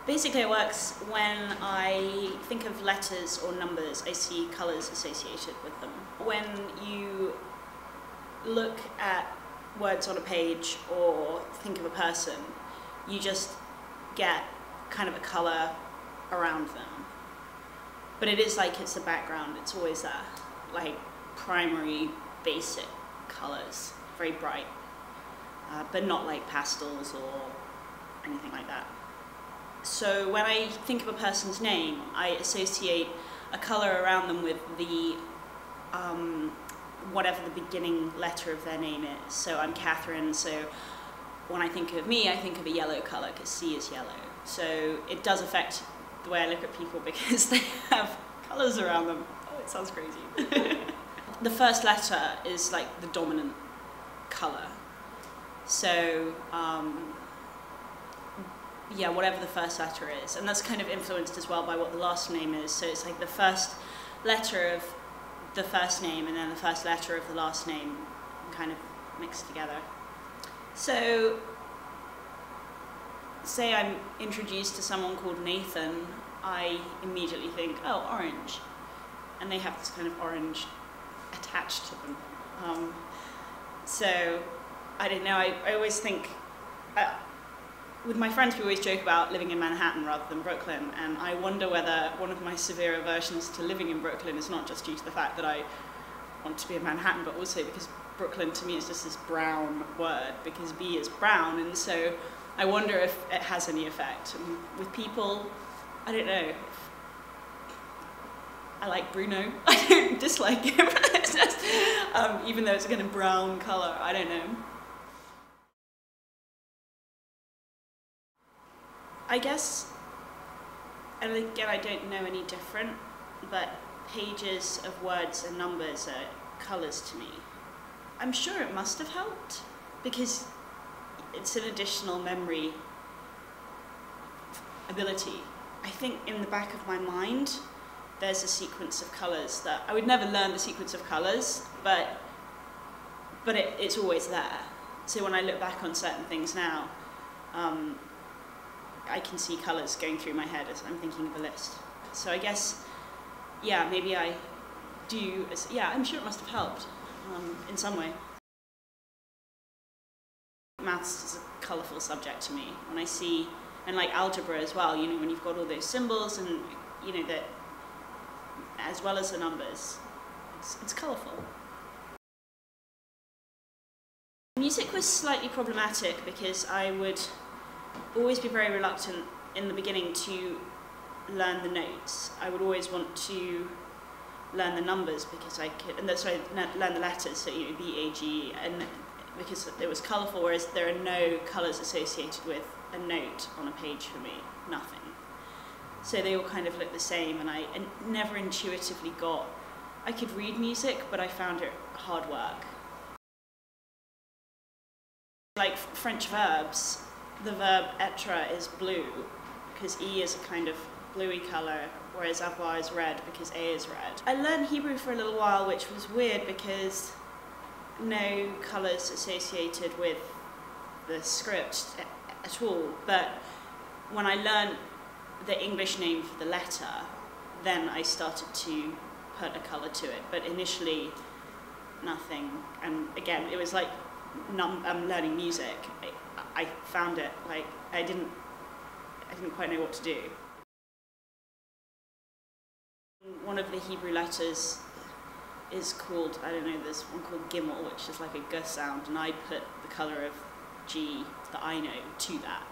Basically it works when I think of letters or numbers, I see colours associated with them. When you look at words on a page or think of a person, you just get kind of a colour around them. But it is like it's the background, it's always there. Like primary, basic colours, very bright. But not like pastels or anything like that. So when I think of a person's name, I associate a colour around them with the whatever the beginning letter of their name is. So I'm Catherine, so when I think of me, I think of a yellow colour because C is yellow. So it does affect the way I look at people because they have colours around them. Oh, it sounds crazy. The first letter is like the dominant colour. So yeah, whatever the first letter is. And that's kind of influenced as well by what the last name is. So it's like the first letter of the first name and then the first letter of the last name kind of mixed together. So, say I'm introduced to someone called Nathan, I immediately think, oh, orange. And they have this kind of orange attached to them. So, I don't know, I always think, with my friends we always joke about living in Manhattan rather than Brooklyn, and I wonder whether one of my severe aversions to living in Brooklyn is not just due to the fact that I want to be in Manhattan, but also because Brooklyn to me is just this brown word, because B is brown, and so I wonder if it has any effect. And with people, I don't know. I like Bruno. I don't dislike him. It's just, even though it's a kind of brown colour, I don't know. I guess, and again I don't know any different, but pages of words and numbers are colours to me. I'm sure it must have helped, because it's an additional memory ability. I think in the back of my mind there's a sequence of colours that I would never learn the sequence of colours, but it's always there. So when I look back on certain things now, I can see colours going through my head as I'm thinking of a list. So I guess, yeah, maybe I do, yeah, I'm sure it must have helped in some way. Maths is a colourful subject to me. When I see, and like algebra as well, you know, when you've got all those symbols and, you know, that, as well as the numbers, it's colourful. Music was slightly problematic because I would always be very reluctant in the beginning to learn the notes. I would always want to learn the numbers because I could, and that's why I learn the letters, so you know, B, A, G, and because it was colourful, whereas there are no colours associated with a note on a page for me, nothing. So they all kind of look the same, and I never intuitively got, I could read music, but I found it hard work. Like French verbs, the verb être is blue, because E is a kind of bluey colour, whereas avoir is red because A is red. I learned Hebrew for a little while, which was weird because no colours associated with the script at all, but when I learned the English name for the letter, then I started to put a colour to it, but initially nothing. And again, it was like learning music. I found it like I didn't quite know what to do. One of the Hebrew letters is called, I don't know, there's one called Gimel, which is like a G sound, and I put the colour of G that I know to that.